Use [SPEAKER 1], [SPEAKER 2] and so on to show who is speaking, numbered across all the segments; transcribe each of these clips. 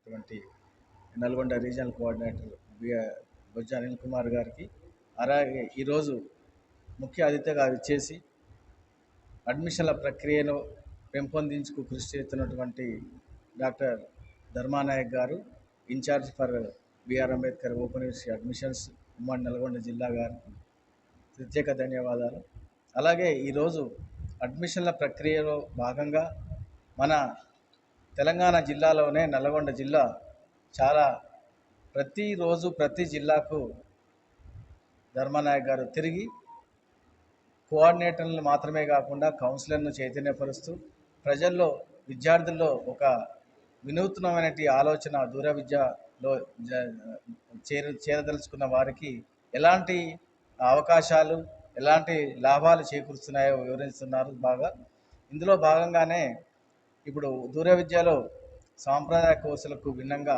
[SPEAKER 1] చేసినటువంటి Nalgonda regional coordinator బొజ్జ అనిల్ కుమార్ గారికి, అలాగే ఈరోజు ముఖ్య అతిథిగా విచ్చేసి అడ్మిషన్ల ప్రక్రియను పెంపొందించుకు కృషి చేస్తున్నటువంటి doctor Dharmanayak garu, incharge for BR Ambedkar open university admissions ఉమ్మడి నల్గొండ జిల్లా గారికి ప్రత్యేక ధన్యవాదాలు. అలాగే ఈరోజు అడ్మిషన్ల ప్రక్రియలో భాగంగా మన తెలంగాణ జిల్లాలోనే నల్గొండ జిల్లా చాలా ప్రతిరోజు ప్రతి జిల్లాకు ధర్మానాయక్ గారు తిరిగి కోఆర్డినేటర్లను మాత్రమే కాకుండా కౌన్సిలర్ను చైతన్యపరుస్తూ ప్రజల్లో విద్యార్థుల్లో ఒక వినూత్నమైన ఆలోచన దూర విద్యలో చేరదలుచుకున్న వారికి ఎలాంటి అవకాశాలు ఎలాంటి లాభాలు చేకూరుస్తున్నాయో వివరిస్తున్నారు బాగా. ఇందులో భాగంగానే ఇప్పుడు దూర విద్యలో సాంప్రదాయ కోర్సులకు భిన్నంగా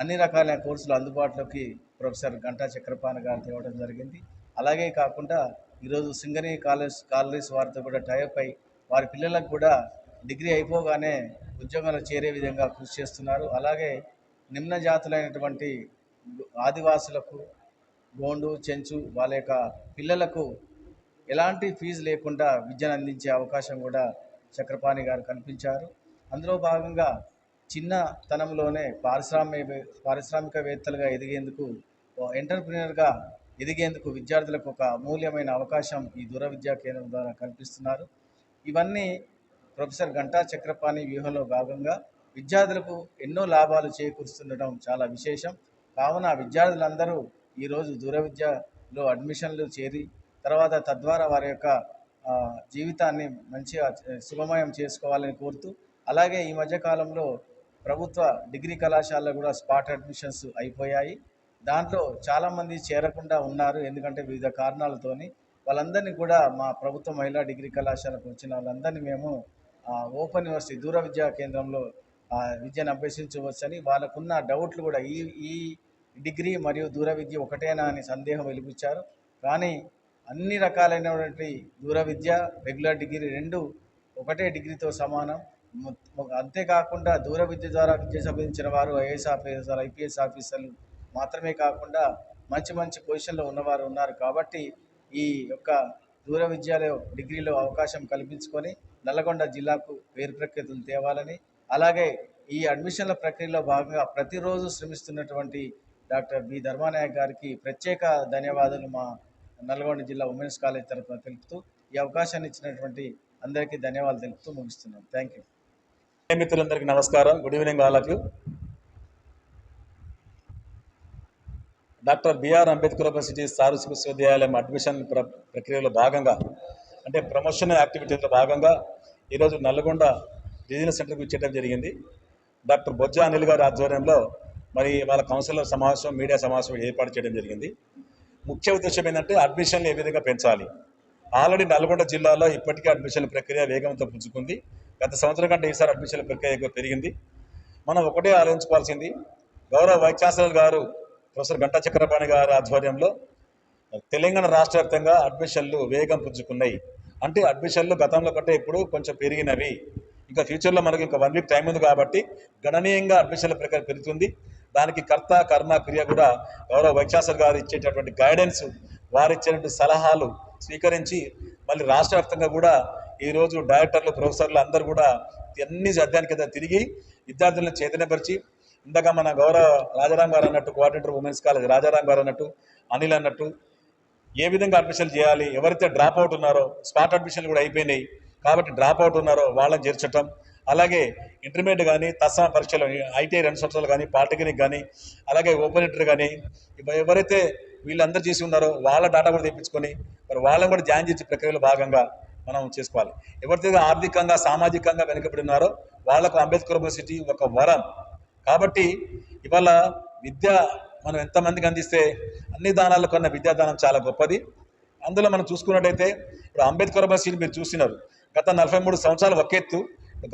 [SPEAKER 1] అన్ని రకాలైన కోర్సులు అందుబాటులోకి ప్రొఫెసర్ గంటా చక్రపాణి గారు తేవడం జరిగింది. అలాగే కాకుండా ఈరోజు సింగనీ కాలేజ్ వారితో కూడా టైఅప్ అయి వారి పిల్లలకు కూడా డిగ్రీ అయిపోగానే ఉద్యోగాలు చేరే విధంగా కృషి చేస్తున్నారు. అలాగే నిమ్న జాతులైనటువంటి ఆదివాసులకు, గోండు, చెంచు వాళ్ళ యొక్క పిల్లలకు ఎలాంటి ఫీజు లేకుండా విద్యను అందించే అవకాశం కూడా చక్రపాణి గారు కల్పించారు. అందులో భాగంగా చిన్నతనంలోనే పారిశ్రామికవేత్తలుగా ఎదిగేందుకు, ఎంటర్ప్రినర్గా ఎదిగేందుకు విద్యార్థులకు ఒక అమూల్యమైన అవకాశం ఈ దూర విద్యా కేంద్రం ద్వారా కల్పిస్తున్నారు. ఇవన్నీ ప్రొఫెసర్ గంటా చక్రపాణి వ్యూహంలో భాగంగా విద్యార్థులకు ఎన్నో లాభాలు చేకూరుస్తుండటం చాలా విశేషం. కావున విద్యార్థులందరూ ఈరోజు దూర విద్యలో అడ్మిషన్లు చేరి తర్వాత తద్వారా వారి యొక్క జీవితాన్ని మంచిగా సుగమయం చేసుకోవాలని కోరుతూ, అలాగే ఈ మధ్యకాలంలో ప్రభుత్వ డిగ్రీ కళాశాలలో కూడా స్పాట్ అడ్మిషన్స్ అయిపోయాయి. దాంట్లో చాలామంది చేరకుండా ఉన్నారు, ఎందుకంటే వివిధ కారణాలతోని. వాళ్ళందరినీ కూడా మా ప్రభుత్వ మహిళా డిగ్రీ కళాశాలకు వచ్చిన వాళ్ళందరినీ మేము ఓపెన్ యూనివర్సిటీ దూర విద్యా కేంద్రంలో విద్యను అభ్యసించవచ్చని, వాళ్ళకున్న డౌట్లు కూడా ఈ డిగ్రీ మరియు దూర విద్య ఒకటేనా అని సందేహం వెలిపించారు. కానీ అన్ని రకాలైనటువంటి దూర విద్య, రెగ్యులర్ డిగ్రీ రెండు ఒకటే డిగ్రీతో సమానం. అంతేకాకుండా దూర విద్య ద్వారా విద్య సంపాదించిన వారు ఐఏఎస్ ఆఫీసర్, ఐపీఎస్ ఆఫీసర్లు మాత్రమే కాకుండా మంచి మంచి పొజిషన్లో ఉన్నవారు ఉన్నారు. కాబట్టి ఈ యొక్క దూర విద్యలో డిగ్రీలో అవకాశం కల్పించుకొని నల్లగొండ జిల్లాకు పేరు ప్రఖ్యాతులు తేవాలని, అలాగే ఈ అడ్మిషన్ల ప్రక్రియలో భాగంగా ప్రతిరోజు శ్రమిస్తున్నటువంటి డాక్టర్ బి ధర్మానాయక్ గారికి ప్రత్యేక ధన్యవాదాలు మా నల్గొండ జిల్లా ఉమెన్స్ కాలేజ్ తరఫున తెలుపుతూ, ఈ అవకాశాన్ని ఇచ్చినటువంటి అందరికీ ధన్యవాదాలు తెలుపుతూ ముగిస్తున్నాం. Thank you.
[SPEAKER 2] మిత్రులందరికీ నమస్కారం. Good evening all of you. Doctor BR Ambedkar university సార్వత్రిక విశ్వవిద్యాలయం అడ్మిషన్ ప్రక్రియలో భాగంగా, అంటే ప్రమోషన్ యాక్టివిటీలో భాగంగా ఈరోజు నల్గొండ రీజనల్ సెంటర్కి వచ్చేయడం జరిగింది. డాక్టర్ బొజ్జ అనిల్ గారి ఆధ్వర్యంలో మరి వాళ్ళ కౌన్సిలర్ సమావేశం, మీడియా సమావేశం ఏర్పాటు చేయడం జరిగింది. ముఖ్య ఉద్దేశం ఏంటంటే అడ్మిషన్లు ఏ విధంగా పెంచాలి. ఆల్రెడీ నల్గొండ జిల్లాలో ఇప్పటికే అడ్మిషన్ల ప్రక్రియ వేగంతో పుంజుకుంది. గత సంవత్సరం కంటే ఈసారి అడ్మిషన్ల ప్రక్రియ ఎక్కువ పెరిగింది. మనం ఒకటే ఆలోచించుకోవాల్సింది, గౌరవ వైస్ ఛాన్సలర్ గారు ప్రొఫెసర్ గంటా చక్రపాణి గారి ఆధ్వర్యంలో తెలంగాణ రాష్ట్ర వ్యాప్తంగా అడ్మిషన్లు వేగం పుంజుకున్నాయి. అంటే అడ్మిషన్లు గతంలో కంటే ఇప్పుడు కొంచెం పెరిగినవి. ఇంకా ఫ్యూచర్లో మనకి ఇంకా 1 వీక్ టైం ఉంది కాబట్టి గణనీయంగా అడ్మిషన్ల ప్రక్రియ పెరుగుతుంది. దానికి కర్త కర్మ క్రియ కూడా గౌరవ వైస్ ఛాన్సలర్ గారు ఇచ్చేటటువంటి గైడెన్స్, వారు ఇచ్చేటువంటి సలహాలు స్వీకరించి మళ్ళీ రాష్ట్ర వ్యాప్తంగా కూడా ఈరోజు డైరెక్టర్లు, ప్రొఫెసర్లు అందరూ కూడా అన్ని అధ్యయనం కింద తిరిగి విద్యార్థులను చైతన్యపరిచి, ఇందాక మన గౌరవ రాజారాం గారు అన్నట్టు, కోఆర్డినేటర్ ఉమెన్స్ కాలేజ్ రాజారాం గారు అన్నట్టు, అనిల్ అన్నట్టు ఏ విధంగా అడ్మిషన్లు చేయాలి, ఎవరైతే డ్రాప్ అవుట్ ఉన్నారో స్పాట్ అడ్మిషన్లు కూడా అయిపోయినాయి కాబట్టి డ్రాప్ అవుట్ ఉన్నారో వాళ్ళని చేర్చటం, అలాగే ఇంటర్మీడియట్ కానీ తత్సమ పరీక్షలు ఐటీఐ 2 సంవత్సరాలు కానీ పాలిటెక్నిక్ కానీ అలాగే ఓపెన్ ఇంటర్ కానీ ఎవరైతే వీళ్ళందరూ చేసి ఉన్నారో వాళ్ళ డాటా కూడా తెప్పించుకొని మరి వాళ్ళని కూడా జాయిన్ చేసే ప్రక్రియలో భాగంగా మనం చేసుకోవాలి. ఎవరైతే ఆర్థికంగా సామాజికంగా వెనుకబడి ఉన్నారో వాళ్ళకు అంబేద్కర్ యూనివర్సిటీ ఒక వరం. కాబట్టి ఇవాళ విద్య మనం ఎంతమందికి అందిస్తే అన్ని దానాల కన్నా విద్యాదానం చాలా గొప్పది. అందులో మనం చూసుకున్నట్టయితే ఇప్పుడు అంబేద్కర్ యూనివర్సిటీ మీరు చూసినారు, గత 43 సంవత్సరాలు ఒక ఎత్తు,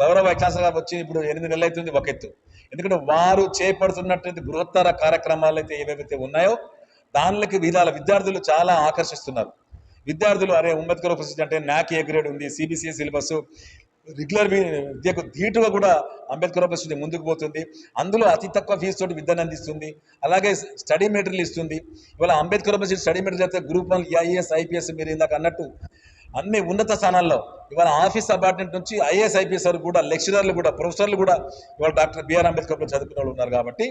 [SPEAKER 2] గౌరవ వైస్ ఛాన్సలర్ వచ్చి ఇప్పుడు 8 నెలలు అవుతుంది ఒక ఎత్తు. ఎందుకంటే వారు చేపడుతున్నటువంటి బృహత్తర కార్యక్రమాలు అయితే ఏవైతే ఉన్నాయో దానికి విద్యార్థులు చాలా ఆకర్షిస్తున్నారు. విద్యార్థులు అరే అంబేద్కర్ యూనివర్సిటీ అంటే NAC A గ్రేడ్ ఉంది, CBCS సిలబస్, రెగ్యులర్ విద్యకు ధీటుగా కూడా అంబేద్కర్ యూనివర్సిటీ ముందుకు పోతుంది. అందులో అతి తక్కువ ఫీజు తోటి విద్యను అందిస్తుంది. అలాగే స్టడీ మెటీరియల్ ఇస్తుంది. ఇవాళ అంబేద్కర్ యూనివర్సిటీ స్టడీ మెటీరియల్ అయితే గ్రూప్ 1 ఐఏఎస్ ఐపీఎస్ మీరు ఇందాక అన్నట్టు అన్ని ఉన్నత స్థానాల్లో ఇవాళ ఆఫీస్ అపార్ట్మెంట్ నుంచి ఐఏఎస్ ఐపీఎస్ వరకు కూడా లెక్చరర్లు కూడా ప్రొఫెసర్లు కూడా ఇవాళ డాక్టర్ బిఆర్ అంబేద్కర్ చదువుకున్న వాళ్ళు ఉన్నారు. కాబట్టి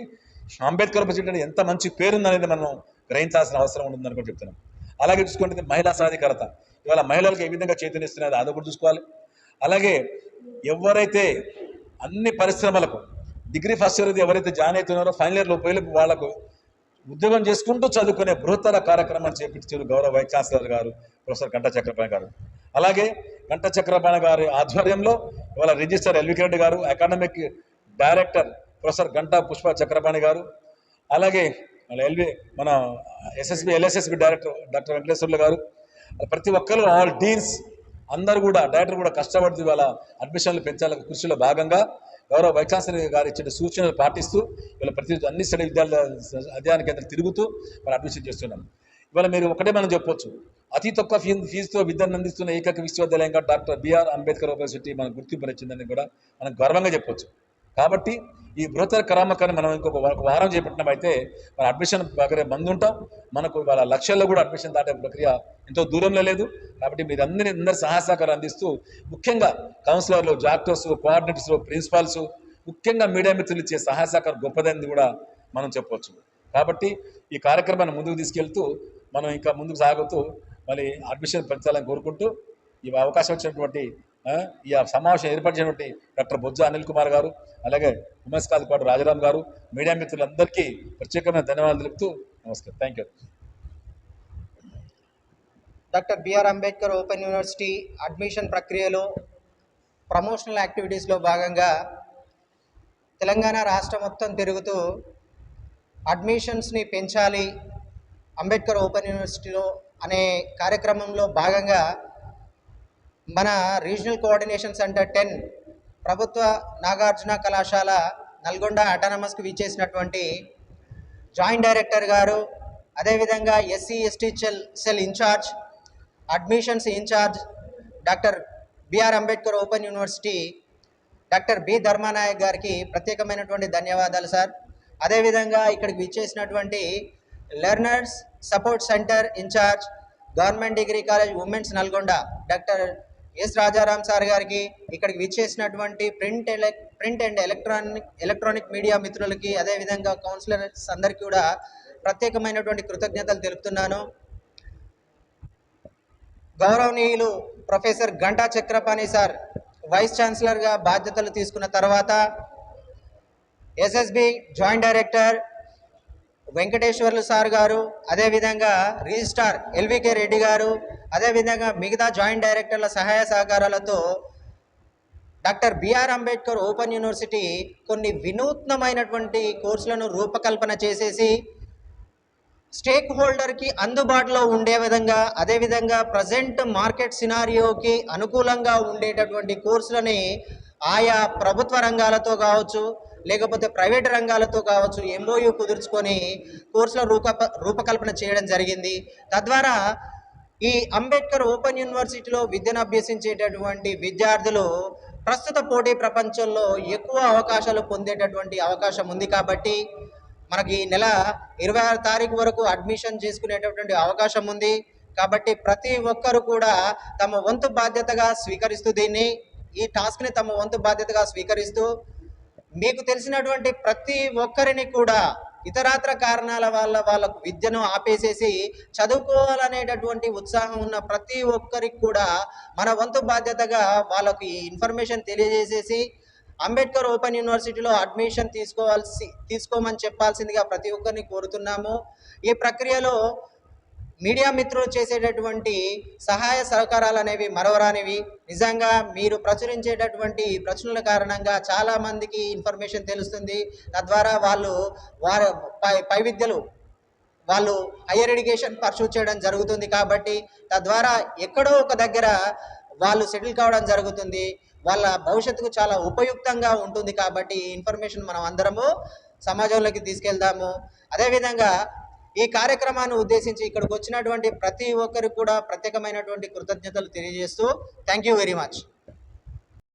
[SPEAKER 2] అంబేద్కర్ యూనివర్సిటీ ఎంత మంచి పేరుందనేది మనం గ్రహించాల్సిన అవసరం ఉంటుందని కూడా చెప్తున్నాం. అలాగే చూసుకుంటే మహిళా సాధికారత, ఇవాళ మహిళలకు ఏ విధంగా చైతన్యస్తున్నది అది కూడా చూసుకోవాలి. అలాగే ఎవరైతే అన్ని పరిశ్రమలకు డిగ్రీ ఫస్ట్ ఇయర్ ఎవరైతే జాయిన్ అవుతున్నారో ఫైనల్ ఇయర్ లోపల వాళ్ళకు ఉద్యోగం చేసుకుంటూ చదువుకునే బృహత్తర కార్యక్రమాన్ని చేపించారు గౌరవ వైస్ ఛాన్సలర్ గారు ప్రొఫెసర్ గంటా చక్రపాణి గారు. అలాగే గంటా చక్రపాణి గారి ఆధ్వర్యంలో ఇవాళ రిజిస్టర్ ఎల్వి రెడ్డి గారు, academic director professor Ganta Pushpa Chakrapani గారు, అలాగే మన ఎల్ఎస్ఎస్బి డైరెక్టర్ డాక్టర్ వెంకటేశ్వర్లు గారు, ప్రతి ఒక్కరు ఆల్ డీన్స్ అందరూ కూడా డైరెక్టర్ కూడా కష్టపడుతూ ఇవాళ అడ్మిషన్లు పెంచాలని కృషిలో భాగంగా గౌరవ వైస్ ఛాన్సలర్ గారు ఇచ్చిన సూచనలు పాటిస్తూ ఇవాళ ప్రతి అన్ని స్టడీ అధ్యయన కేంద్రం తిరుగుతూ మనం అడ్మిషన్ చేస్తున్నాం. ఇవాళ మీరు ఒకటే మనం చెప్పొచ్చు, అతి తక్కువ ఫీజుతో విద్యను అందిస్తున్న ఏకైక విశ్వవిద్యాలయంగా డాక్టర్ బిఆర్ అంబేద్కర్ యూనివర్సిటీ మనకు గుర్తింపు వచ్చిందని కూడా మనం గర్వంగా చెప్పొచ్చు. కాబట్టి ఈ బృహత్తర కరామకాన్ని మనం ఇంకొక వారం చేపట్టినమైతే మన అడ్మిషన్ ప్రక్రియ ముందుంటాం. మనకు ఇవాళ లక్షల్లో కూడా అడ్మిషన్ దాటే ప్రక్రియ ఎంతో దూరంలో లేదు. కాబట్టి మీరు అందరి సహాయ సహకారం అందిస్తూ ముఖ్యంగా కౌన్సిలర్లు, డాక్టర్స్, కోఆర్డినేటర్స్, ప్రిన్సిపాల్స్, ముఖ్యంగా మీడియా మిత్రులు ఇచ్చే సహాయ సహకారం గొప్పదని కూడా మనం చెప్పవచ్చు. కాబట్టి ఈ కార్యక్రమాన్ని ముందుకు తీసుకెళ్తూ మనం ఇంకా ముందుకు సాగుతూ మళ్ళీ అడ్మిషన్ పెంచాలని కోరుకుంటూ ఈ అవకాశం వచ్చినటువంటి ఈ సమావేశం ఏర్పరిచినటువంటి డాక్టర్ బొజ్జ అనిల్ కుమార్ గారు, అలాగే ఉమేష్ కాదుపాటి రాజారాం గారు, మీడియా మిత్రులందరికీ ప్రత్యేకమైన ధన్యవాదాలు తెలుపుతూ నమస్కారం. Thank you.
[SPEAKER 3] Doctor BR Ambedkar open university admission ప్రక్రియలో ప్రమోషనల్ యాక్టివిటీస్లో భాగంగా తెలంగాణ రాష్ట్రం మొత్తం తిరుగుతూ అడ్మిషన్స్ని పెంచాలి అంబేద్కర్ ఓపెన్ యూనివర్సిటీలో అనే కార్యక్రమంలో భాగంగా మన రీజనల్ కోఆర్డినేషన్ సెంటర్ 10 ప్రభుత్వ నాగార్జున కళాశాల నల్గొండ అటానమస్కి విచ్చేసినటువంటి జాయింట్ డైరెక్టర్ గారు, అదేవిధంగా SC ST cell incharge, admissions incharge doctor BR Ambedkar open university doctor B Dharmanayak గారికి ప్రత్యేకమైనటువంటి ధన్యవాదాలు సార్. అదేవిధంగా ఇక్కడికి విచ్చేసినటువంటి learners support centre incharge government degree college women's Nalgonda doctor S Rajaram sir గారికి, ఇక్కడికి విచ్చేసినటువంటి ప్రింట్ అండ్ ఎలక్ట్రానిక్ మీడియా మిత్రులకి, అదేవిధంగా కౌన్సిలర్స్ అందరికీ కూడా ప్రత్యేకమైనటువంటి కృతజ్ఞతలు తెలుపుతున్నాను. గౌరవనీయులు professor Ghanta Chakrapani sir vice ఛాన్సలర్గా బాధ్యతలు తీసుకున్న తర్వాత SSB joint director Venkateswarlu sir గారు, అదేవిధంగా రిజిస్ట్రార్ ఎల్వికే రెడ్డి గారు, అదేవిధంగా మిగతా జాయింట్ డైరెక్టర్ల సహాయ సహకారాలతో doctor BR Ambedkar open university కొన్ని వినూత్నమైనటువంటి కోర్సులను రూపకల్పన చేసేసి స్టేక్ హోల్డర్కి అందుబాటులో ఉండే విధంగా, అదేవిధంగా ప్రజెంట్ మార్కెట్ సినారియోకి అనుకూలంగా ఉండేటటువంటి కోర్సులని ఆయా ప్రభుత్వ రంగాలతో కావచ్చు, లేకపోతే ప్రైవేట్ రంగాలతో కావచ్చు ఎంఓయూ కుదుర్చుకొని కోర్సుల రూపకల్పన చేయడం జరిగింది. తద్వారా ఈ అంబేద్కర్ ఓపెన్ యూనివర్సిటీలో విద్యను అభ్యసించేటటువంటి విద్యార్థులు ప్రస్తుత పోటీ ప్రపంచంలో ఎక్కువ అవకాశాలు పొందేటటువంటి అవకాశం ఉంది. కాబట్టి మనకి ఈ నెల 26 తారీఖు వరకు అడ్మిషన్ చేసుకునేటటువంటి అవకాశం ఉంది. కాబట్టి ప్రతి ఒక్కరు కూడా తమ వంతు బాధ్యతగా స్వీకరిస్తూ ఈ టాస్క్ని తమ వంతు బాధ్యతగా స్వీకరిస్తూ మీకు తెలిసినటువంటి ప్రతి ఒక్కరిని కూడా ఇతరాత్ర కారణాల వల్ల వాళ్ళకు విద్యను ఆపేసేసి చదువుకోవాలనేటటువంటి ఉత్సాహం ఉన్న ప్రతి ఒక్కరికి కూడా మన వంతు బాధ్యతగా వాళ్ళకి ఇన్ఫర్మేషన్ తెలియజేసేసి అంబేద్కర్ ఓపెన్ యూనివర్సిటీలో అడ్మిషన్ తీసుకోమని చెప్పాల్సిందిగా ప్రతి ఒక్కరిని కోరుతున్నాము. ఈ ప్రక్రియలో మీడియా మిత్రులు చేసేటటువంటి సహాయ సహకారాలు అనేవి మరవరానివి. నిజంగా మీరు ప్రచురించేటటువంటి ప్రచురణల కారణంగా చాలామందికి ఇన్ఫర్మేషన్ తెలుస్తుంది. తద్వారా వారి పై విద్యలు వాళ్ళు హయ్యర్ ఎడ్యుకేషన్ పర్సూ చేయడం జరుగుతుంది. కాబట్టి తద్వారా ఎక్కడో ఒక దగ్గర వాళ్ళు సెటిల్ కావడం జరుగుతుంది. వాళ్ళ భవిష్యత్తుకు చాలా ఉపయుక్తంగా ఉంటుంది. కాబట్టి ఈ ఇన్ఫర్మేషన్ మనం అందరము సమాజంలోకి తీసుకెళ్దాము. అదేవిధంగా ఈ కార్యక్రమాన్ని ఉద్దేశించి ఇక్కడికి వచ్చినటువంటి ప్రతి ఒక్కరికి కూడా ప్రత్యేకమైనటువంటి కృతజ్ఞతలు తెలియజేస్తూ థ్యాంక్ యూ వెరీ మచ్.